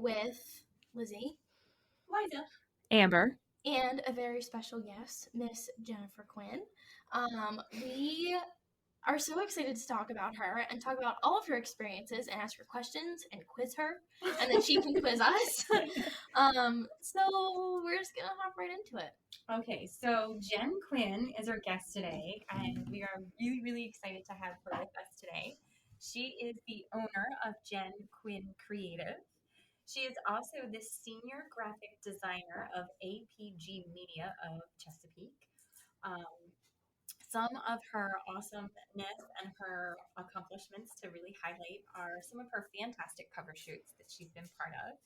with Lizzie, Liza, Amber, and a very special guest, Miss Jennifer Quinn. We are so excited to talk about her and talk about all of her experiences and ask her questions and quiz her, and then she can quiz us. So we're just gonna hop right into it. Okay, so Jen Quinn is our guest today, and we are really, really excited to have her with us today. She is the owner of Jen Quinn Creative. She is also the senior graphic designer of APG Media of Chesapeake. Um, some of her awesomeness and her accomplishments to really highlight are some of her fantastic cover shoots that she's been part of.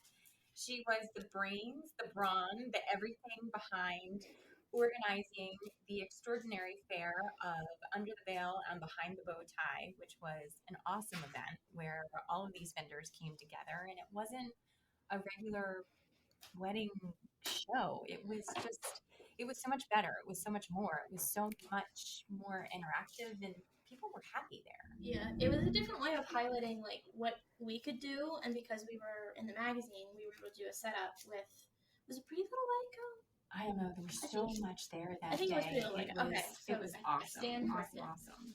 She was the brains, the brawn, the everything behind organizing the extraordinary fair of Under the Veil and Behind the Bow Tie, which was an awesome event where all of these vendors came together. And it wasn't a regular wedding show. It was so much better. It was so much more. It was so much more interactive, and people were happy there. Yeah, it was a different way of highlighting like what we could do, and because we were in the magazine, we were able to do a setup with, was it Pretty Little Wedding Co? I don't know. There was so much there that I think day. it was Pretty Little Wedding Co. Okay, so it was awesome. Awesome.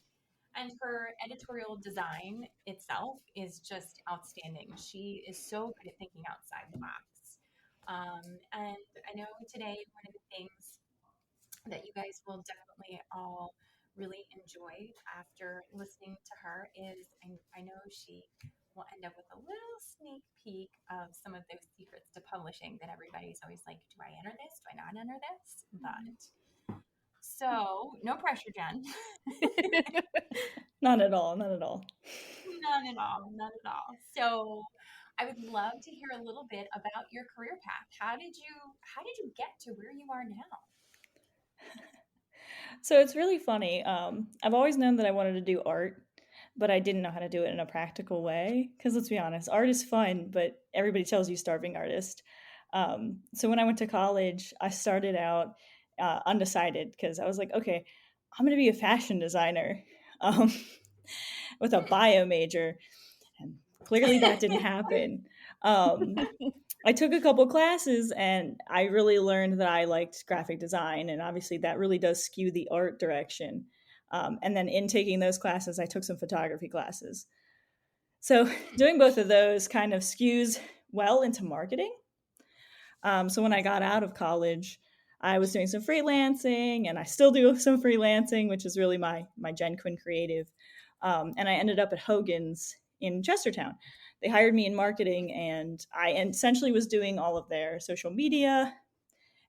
And her editorial design itself is just outstanding. She is so good at thinking outside the box. And I know today one of the things that you guys will definitely all really enjoy after listening to her is I know she will end up with a little sneak peek of some of those secrets to publishing that everybody's always like, do I enter this? Do I not enter this? But so no pressure, Jen. Not at all. Not at all. None at all. None at all. So I would love to hear a little bit about your career path. How did you get to where you are now? So it's really funny. I've always known that I wanted to do art, but I didn't know how to do it in a practical way. Because let's be honest, art is fun, but everybody tells you starving artist. So when I went to college, I started out undecided because I was like, okay, I'm going to be a fashion designer with a bio major. And clearly that didn't happen. I took a couple classes and I really learned that I liked graphic design. And obviously that really does skew the art direction. And then in taking those classes, I took some photography classes. So doing both of those kind of skews well into marketing. So when I got out of college, I was doing some freelancing, and I still do some freelancing, which is really my Jen Quinn creative. And I ended up at Hogan's in Chestertown. They hired me in marketing, and I essentially was doing all of their social media.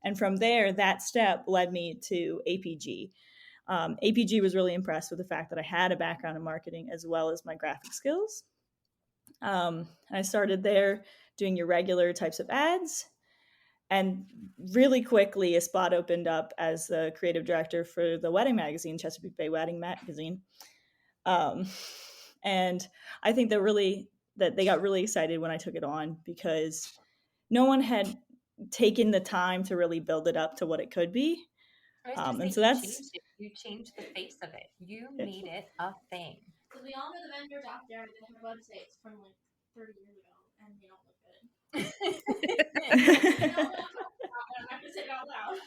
And from there, that step led me to APG. APG was really impressed with the fact that I had a background in marketing as well as my graphic skills. I started there doing your regular types of ads. And really quickly, a spot opened up as the creative director for the wedding magazine, Chesapeake Bay Wedding Magazine. And I think that they got really excited when I took it on because no one had taken the time to really build it up to what it could be. And so you changed the face of it. You made it a thing. Because we all know the vendors out there that have websites from like 30 years ago, and they don't look good. I'm not gonna say it out loud.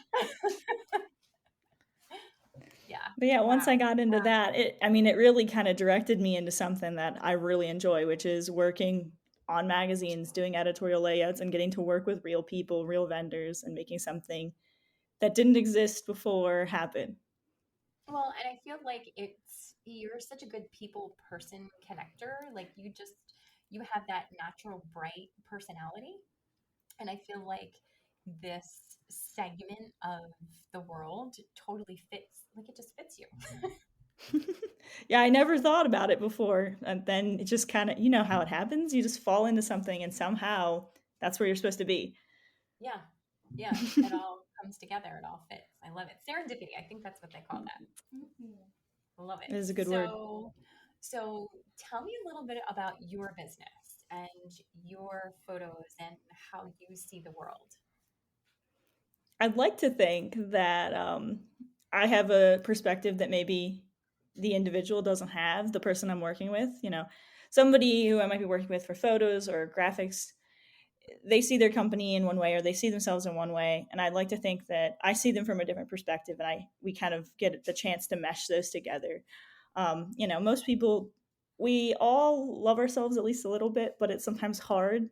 Yeah. But yeah, once I got into that, it really kind of directed me into something that I really enjoy, which is working on magazines, doing editorial layouts, and getting to work with real people, real vendors, and making something that didn't exist before happen. Well, and I feel like you're such a good people person connector. Like you have that natural bright personality. And I feel like this segment of the world totally fits, like it just fits you. Yeah, I never thought about it before. And then it just kind of, you know how it happens. You just fall into something and somehow that's where you're supposed to be. Yeah. Yeah. It all comes together. It all fits. I love it. Serendipity. I think that's what they call that. I love it. It is a good word. So tell me a little bit about your business and your photos and how you see the world. I'd like to think that I have a perspective that maybe the individual doesn't have, the person I'm working with. You know, somebody who I might be working with for photos or graphics they see their company in one way or they see themselves in one way, and I'd like to think that I see them from a different perspective, and we kind of get the chance to mesh those together. Most people, we all love ourselves at least a little bit, but it's sometimes hard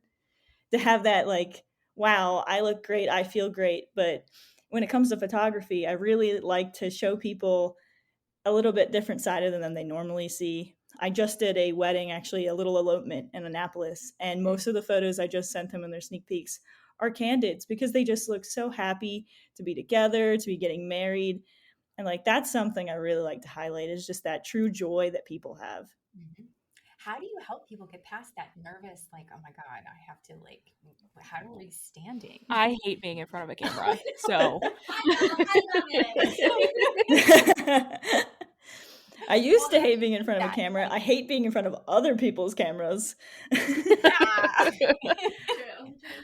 to have that, like, wow, I look great, I feel great. But when it comes to photography, I really like to show people a little bit different side of them than they normally see. I just did a wedding, actually a little elopement in Annapolis, and most of the photos I just sent them in their sneak peeks are candids because they just look so happy to be together, to be getting married. And like that's something I really like to highlight, is just that true joy that people have. Mm-hmm. How do you help people get past that nervous, like, oh my God, I have to, like, how are we standing? I hate being in front of a camera. So I love it. I used to hate being in front of a camera. I hate being in front of other people's cameras.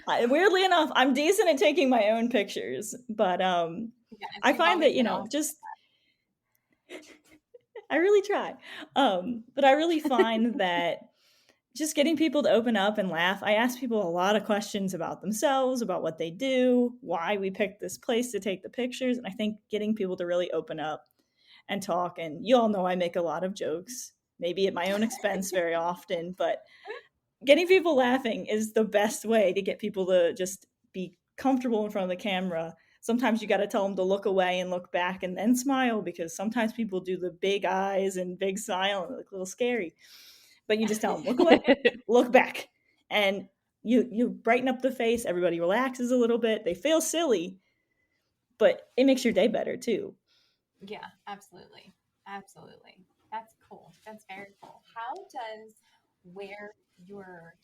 Weirdly enough, I'm decent at taking my own pictures, but I find that, just I really try. But I really find that just getting people to open up and laugh. I ask people a lot of questions about themselves, about what they do, why we picked this place to take the pictures. And I think getting people to really open up and talk, and you all know I make a lot of jokes, maybe at my own expense very often, but getting people laughing is the best way to get people to just be comfortable in front of the camera. Sometimes you got to tell them to look away and look back and then smile, because sometimes people do the big eyes and big smile and look a little scary. But you just tell them, look away, look back. And you brighten up the face. Everybody relaxes a little bit. They feel silly, but it makes your day better too. Yeah, absolutely. Absolutely. That's cool. That's very cool. How does where you're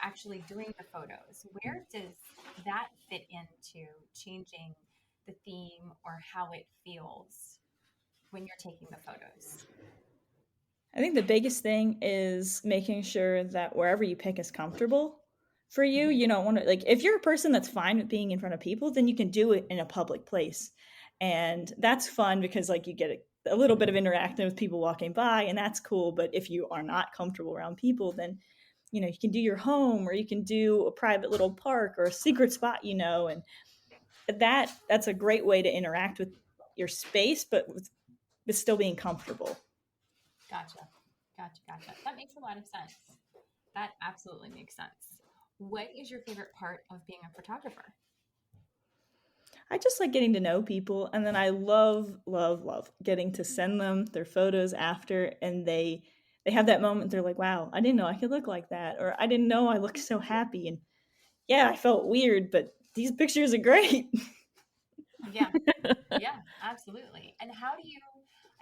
actually doing the photos, where does that fit into changing the theme or how it feels when you're taking the photos? I think the biggest thing is making sure that wherever you pick is comfortable for you. You don't want to, like, if you're a person that's fine with being in front of people, then you can do it in a public place. And that's fun because, like, you get a little bit of interacting with people walking by, and that's cool. But if you are not comfortable around people, then, you can do your home, or you can do a private little park or a secret spot, and that's a great way to interact with your space, but with still being comfortable. Gotcha. That makes a lot of sense. That absolutely makes sense. What is your favorite part of being a photographer? I just like getting to know people, and then I love getting to send them their photos after, and they have that moment. They're like, wow, I didn't know I could look like that, or I didn't know I looked so happy. And yeah, I felt weird, but these pictures are great. Yeah, absolutely. And how do you,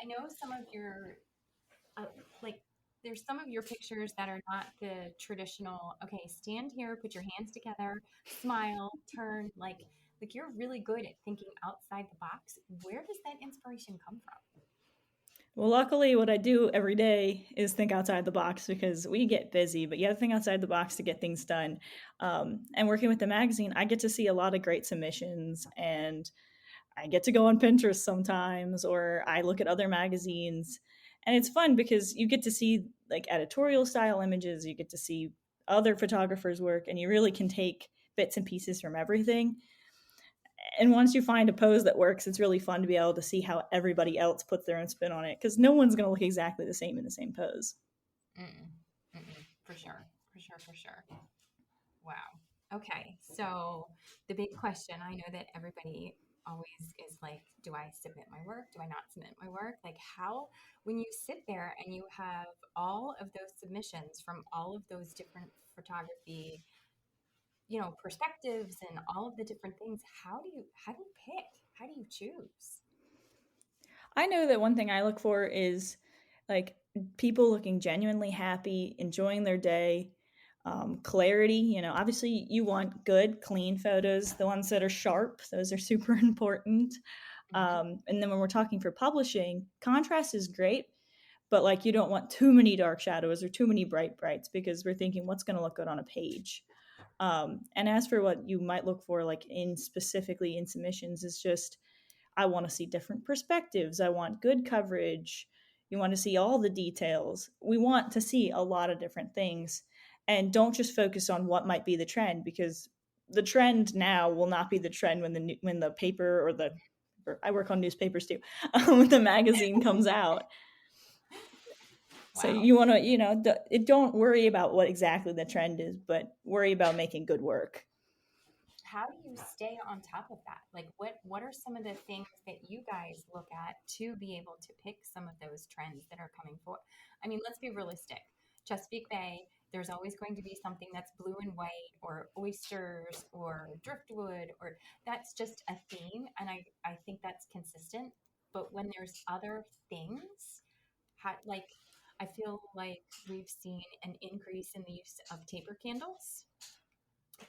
I know some of your, there's some of your pictures that are not the traditional, okay, stand here, put your hands together, smile, turn, like you're really good at thinking outside the box. Where does that inspiration come from? Well, luckily, what I do every day is think outside the box, because we get busy, but you have to think outside the box to get things done. And working with the magazine, I get to see a lot of great submissions, and I get to go on Pinterest sometimes, or I look at other magazines. And it's fun because you get to see like editorial style images, you get to see other photographers' work, and you really can take bits and pieces from everything. And once you find a pose that works, it's really fun to be able to see how everybody else puts their own spin on it, because no one's going to look exactly the same in the same pose. For sure. Wow. Okay. So the big question, I know that everybody always is like, do I submit my work? Do I not submit my work? Like, how, when you sit there and you have all of those submissions from all of those different photography, perspectives and all of the different things, how do you pick? How do you choose? I know that one thing I look for is like people looking genuinely happy, enjoying their day, clarity. Obviously you want good, clean photos, the ones that are sharp. Those are super important. And then when we're talking for publishing, contrast is great, but like you don't want too many dark shadows or too many brights, because we're thinking what's going to look good on a page. And as for what you might look for, like specifically in submissions, is just, I want to see different perspectives. I want good coverage. You want to see all the details. We want to see a lot of different things. and don't just focus on what might be the trend, because the trend now will not be the trend when the paper or the, or I work on newspapers too, when the magazine comes out. Wow. So you want to, don't worry about what exactly the trend is, but worry about making good work. How do you stay on top of that? Like, what are some of the things that you guys look at to be able to pick some of those trends that are coming forward? I mean, let's be realistic. Chesapeake Bay, there's always going to be something that's blue and white, or oysters, or driftwood, or that's just a theme. And I think that's consistent. But when there's other things, like, I feel like we've seen an increase in the use of taper candles.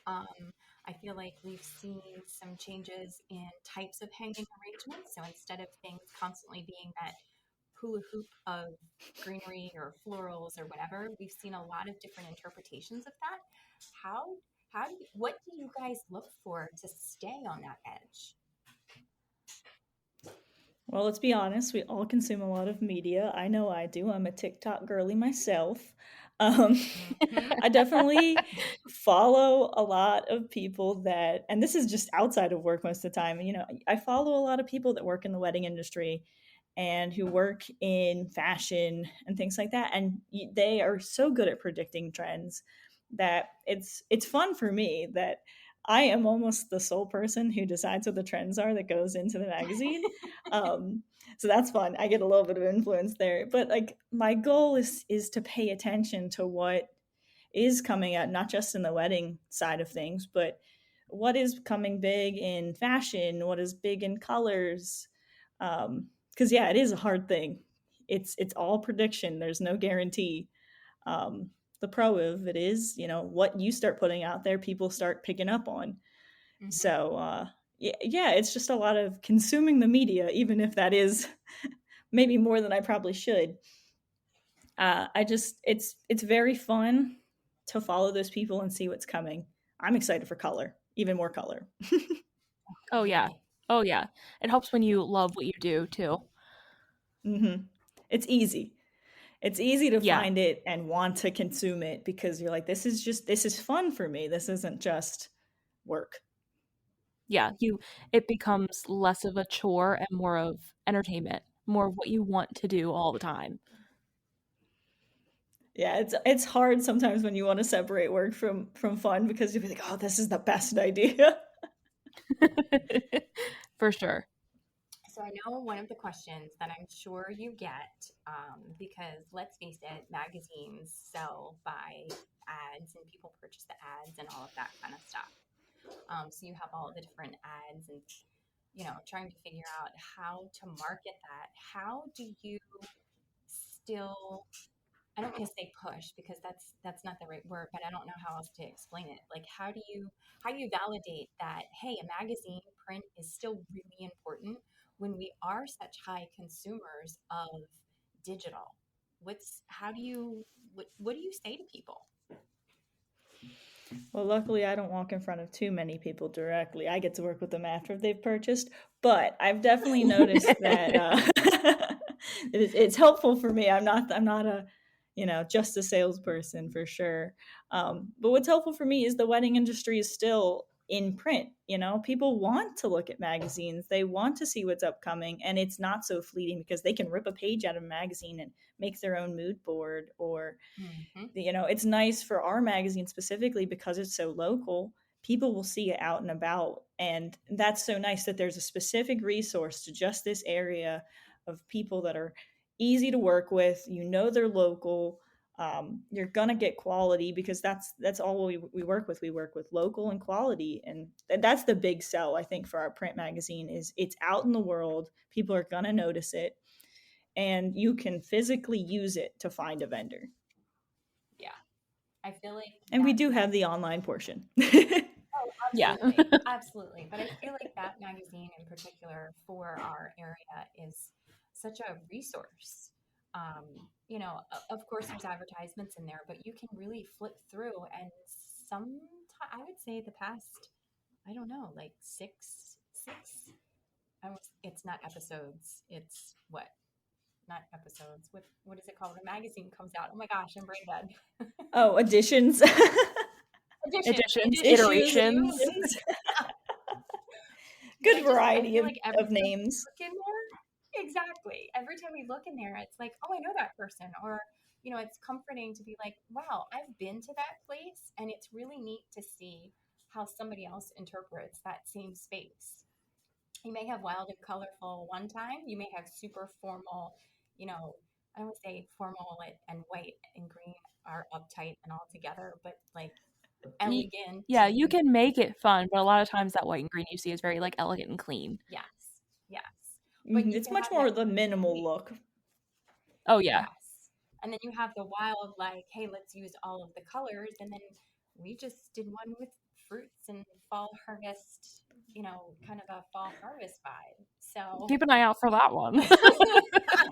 I feel like we've seen some changes in types of hanging arrangements. So instead of things constantly being that hula hoop of greenery or florals or whatever, we've seen a lot of different interpretations of that. What do you guys look for to stay on that edge? Well, let's be honest, we all consume a lot of media. I know I do. I'm a TikTok girly myself. I definitely follow a lot of people that, and this is just outside of work most of the time, I follow a lot of people that work in the wedding industry and who work in fashion and things like that. And they are so good at predicting trends that it's fun for me that I am almost the sole person who decides what the trends are that goes into the magazine. So that's fun. I get a little bit of influence there. But like my goal is to pay attention to what is coming out, not just in the wedding side of things, but what is coming big in fashion, what is big in colors. Because yeah, it is a hard thing. It's all prediction. There's no guarantee. The pro of it is, what you start putting out there, people start picking up on. Mm-hmm. So yeah, it's just a lot of consuming the media, even if that is maybe more than I probably should. It's very fun to follow those people and see what's coming. I'm excited for color, even more color. Oh yeah. It helps when you love what you do too. Mm-hmm. It's easy to find it and want to consume it because you're like, this is fun for me. This isn't just work. Yeah, it becomes less of a chore and more of entertainment, more of what you want to do all the time. Yeah, it's hard sometimes when you want to separate work from fun because you'll be like, oh, this is the best idea. For sure. So I know one of the questions that I'm sure you get, because let's face it, magazines sell by ads and people purchase the ads and all of that kind of stuff. So you have all the different ads and, trying to figure out how to market that. How do you still, I don't want to say push because that's not the right word, but I don't know how else to explain it. Like, how do you validate that, hey, a magazine print is still really important when we are such high consumers of digital? What do you say to people? Well, luckily, I don't walk in front of too many people directly. I get to work with them after they've purchased. But I've definitely noticed that it's helpful for me. I'm not a, just a salesperson for sure. But what's helpful for me is the wedding industry is still in print. People want to look at magazines. They want to see what's upcoming, and it's not so fleeting because they can rip a page out of a magazine and make their own mood board. Or it's nice for our magazine specifically because it's so local. People will see it out and about, and that's so nice that there's a specific resource to just this area of people that are easy to work with. They're local. You're gonna get quality because that's all we work with. We work with local and quality, and that's the big sell, I think, for our print magazine is it's out in the world. People are gonna notice it, and you can physically use it to find a vendor. Yeah, I feel like, and we do have the online portion. Oh, absolutely, yeah. Absolutely. But I feel like that magazine in particular for our area is such a resource. Of course, there's advertisements in there, but you can really flip through. And I would say the past, I don't know, like six. It's not episodes. It's what, not episodes. What is it called? The magazine comes out. Oh my gosh, I'm brain dead. Oh, editions. Editions, Issues. iterations. Good variety I feel like every of time we names. look in there, exactly. Every time we look in there, it's like, oh, I know that person. Or, it's comforting to be like, wow, I've been to that place. And it's really neat to see how somebody else interprets that same space. You may have wild and colorful one time. You may have super formal, I would say formal and white and green are uptight and all together, but like elegant. Yeah, you can make it fun, but a lot of times that white and green you see is very like elegant and clean. Yes. But It's much more the minimal look. Oh yeah. Yes. And then you have the wild, like, hey, let's use all of the colors. And then we just did one with fruits and fall harvest, kind of a fall harvest vibe. So Keep an eye out for that one.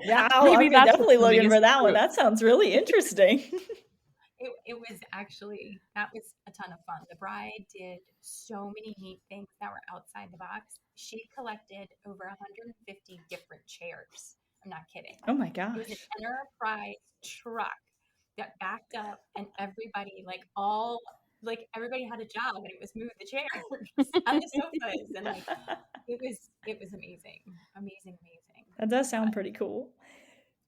Yeah, Maybe I'll be that's definitely what's looking for amazing that one. fruit. That sounds really interesting. it was actually, that was a ton of fun. The bride did so many neat things that were outside the box. She collected over 150 different chairs. I'm not kidding. Oh my It was an gosh. enterprise truck that backed up, and everybody, everybody had a job, and it was move the chairs and the sofas, and it was amazing. That does sound pretty cool.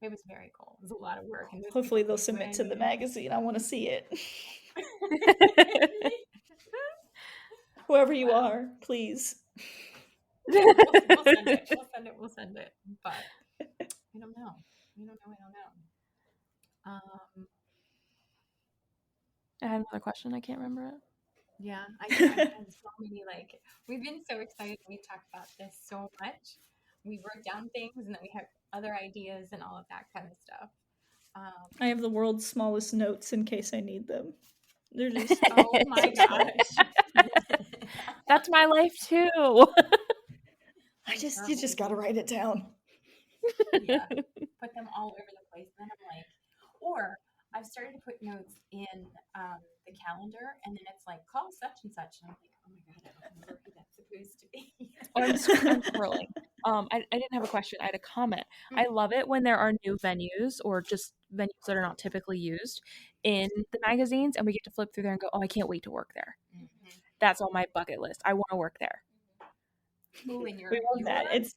It was very cool. It was a lot of work. And Hopefully they'll submit to the magazine. I want to see it. Whoever you are, please. We'll send it. But I don't know. I had another question. I can't remember it. Yeah, I had so many, we've been so excited. We talked about this so much. We wrote down things, and then we have other ideas and all of that kind of stuff. I have the world's smallest notes in case I need them. They're just oh my gosh. That's my life too. You just gotta write it down. Yeah, put them all over the place. And then I'm like, or I've started to put notes in the calendar, and then it's like, call such and such, and I'm like, oh my god, I don't remember who that's supposed to be. Or I'm scrolling. I didn't have a question. I had a comment. I love it when there are new venues or just venues that are not typically used in the magazines, and we get to flip through there and go, oh, I can't wait to work there. Mm-hmm. That's on my bucket list. I want to work there. Ooh, and we love that. It's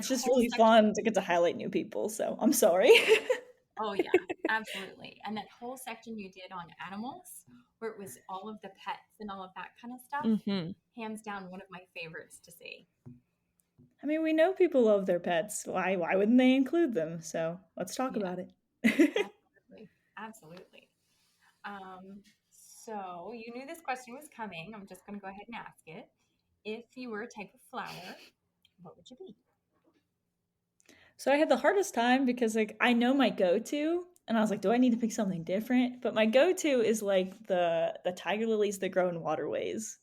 just really fun to get to highlight new people. So I'm sorry. Oh yeah, absolutely. And that whole section you did on animals, where it was all of the pets and all of that kind of stuff, hands down one of my favorites to see. I mean, we know people love their pets. Why wouldn't they include them? So let's talk about it. Absolutely. So you knew this question was coming. I'm just going to go ahead and ask it. If you were a type of flower, what would you be? So I had the hardest time because I know my go-to, and I was like, do I need to pick something different? But my go-to is the tiger lilies that grow in waterways.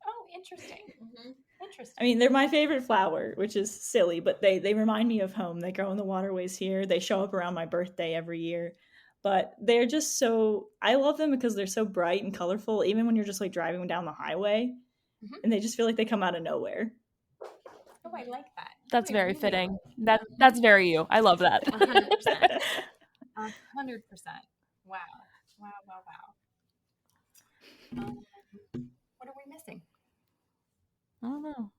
Oh, interesting. Mm-hmm. Interesting. I mean, they're my favorite flower, which is silly, but they remind me of home. They grow in the waterways here. They show up around my birthday every year. But they're just I love them because they're so bright and colorful, even when you're just driving down the highway. Mm-hmm. And they just feel like they come out of nowhere. Oh, I like that. That's very fitting. That's very you. I love that. 100%. 100%. Wow. What are we missing? I don't know.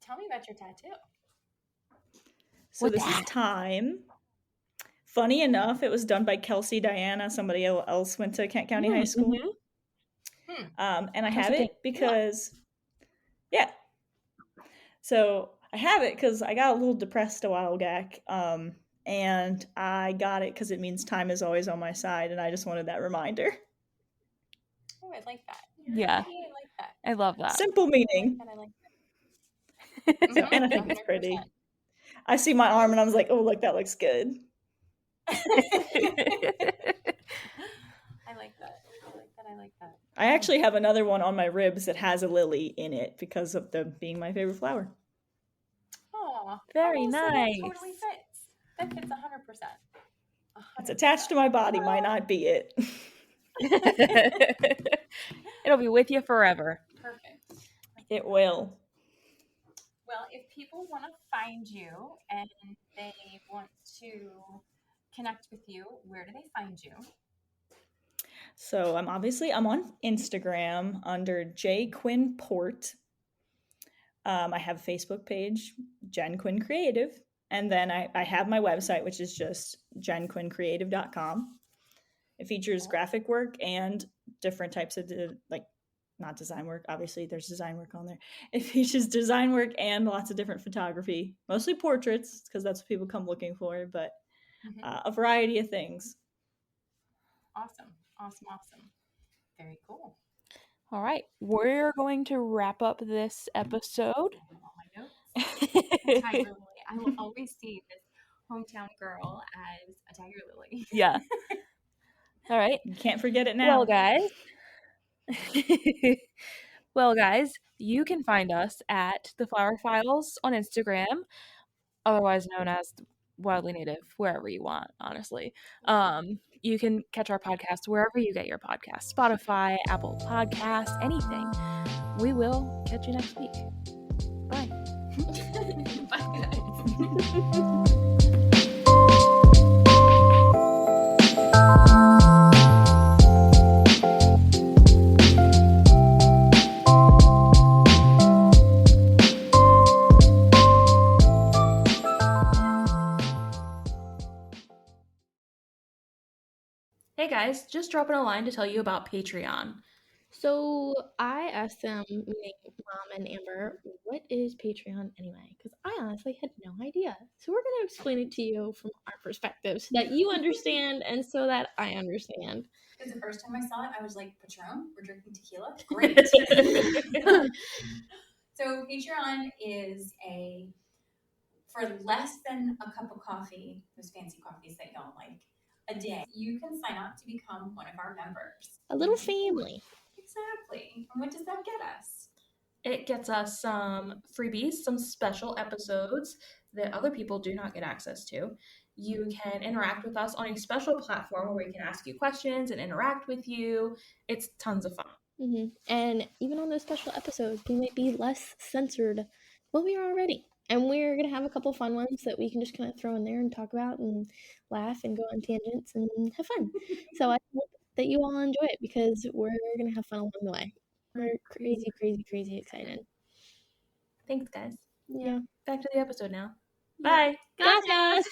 Tell me about your tattoo. So this is time. Funny enough, it was done by Kelsey Diana. Somebody else went to Kent County High School. Mm-hmm. And I have it because, yeah. So I have it because I got a little depressed a while back. And I got it because it means time is always on my side. And I just wanted that reminder. Oh, I like that. Yeah. I like that. I love that. Simple meaning. I like that. So, and I think it's pretty. I see my arm and I was like, oh, look, that looks good. I like that. I actually have another one on my ribs that has a lily in it because of them being my favorite flower. Oh, very nice. So that totally fits. That fits 100%. It's attached to my body, might not be it. It'll be with you forever. Perfect. It will. Well, if people want to find you and they want to connect with you, where do they find you? So I'm on Instagram under J Quinn Port. I have a Facebook page, Jen Quinn Creative, and then I have my website, which is just jenquinncreative.com. It features graphic work and different types of not design work. Obviously, there's design work on there. It features design work and lots of different photography, mostly portraits because that's what people come looking for, but a variety of things. Awesome. Very cool. All right, we're going to wrap up this episode. All my notes. A tiger lily. I will always see this hometown girl as a tiger lily. Yeah. All right. You can't forget it now. Well, guys, you can find us at the Flower Files on Instagram, otherwise known as Wildly Native, wherever you want, honestly. You can catch our podcast wherever you get your podcasts, Spotify, Apple Podcasts, anything. We will catch you next week. Bye. Bye, guys. Hey guys, just dropping a line to tell you about Patreon. So I asked them, meaning Mom and Amber, what is Patreon anyway? Because I honestly had no idea. So we're going to explain it to you from our perspective so that you understand and so that I understand. Because the first time I saw it, I was like, Patron? We're drinking tequila? Great. So Patreon is for less than a cup of coffee, those fancy coffees that y'all like, a day, you can sign up to become one of our members. A little family. Exactly. And what does that get us? It gets us some freebies, some special episodes that other people do not get access to. You can interact with us on a special platform where we can ask you questions and interact with you. It's tons of fun. Mm-hmm. And even on those special episodes, we might be less censored than we are already. And we're going to have a couple fun ones that we can just kind of throw in there and talk about and laugh and go on tangents and have fun. So I hope that you all enjoy it because we're going to have fun along the way. We're crazy excited. Thanks, guys. Yeah. Back to the episode now. Bye. Gracias.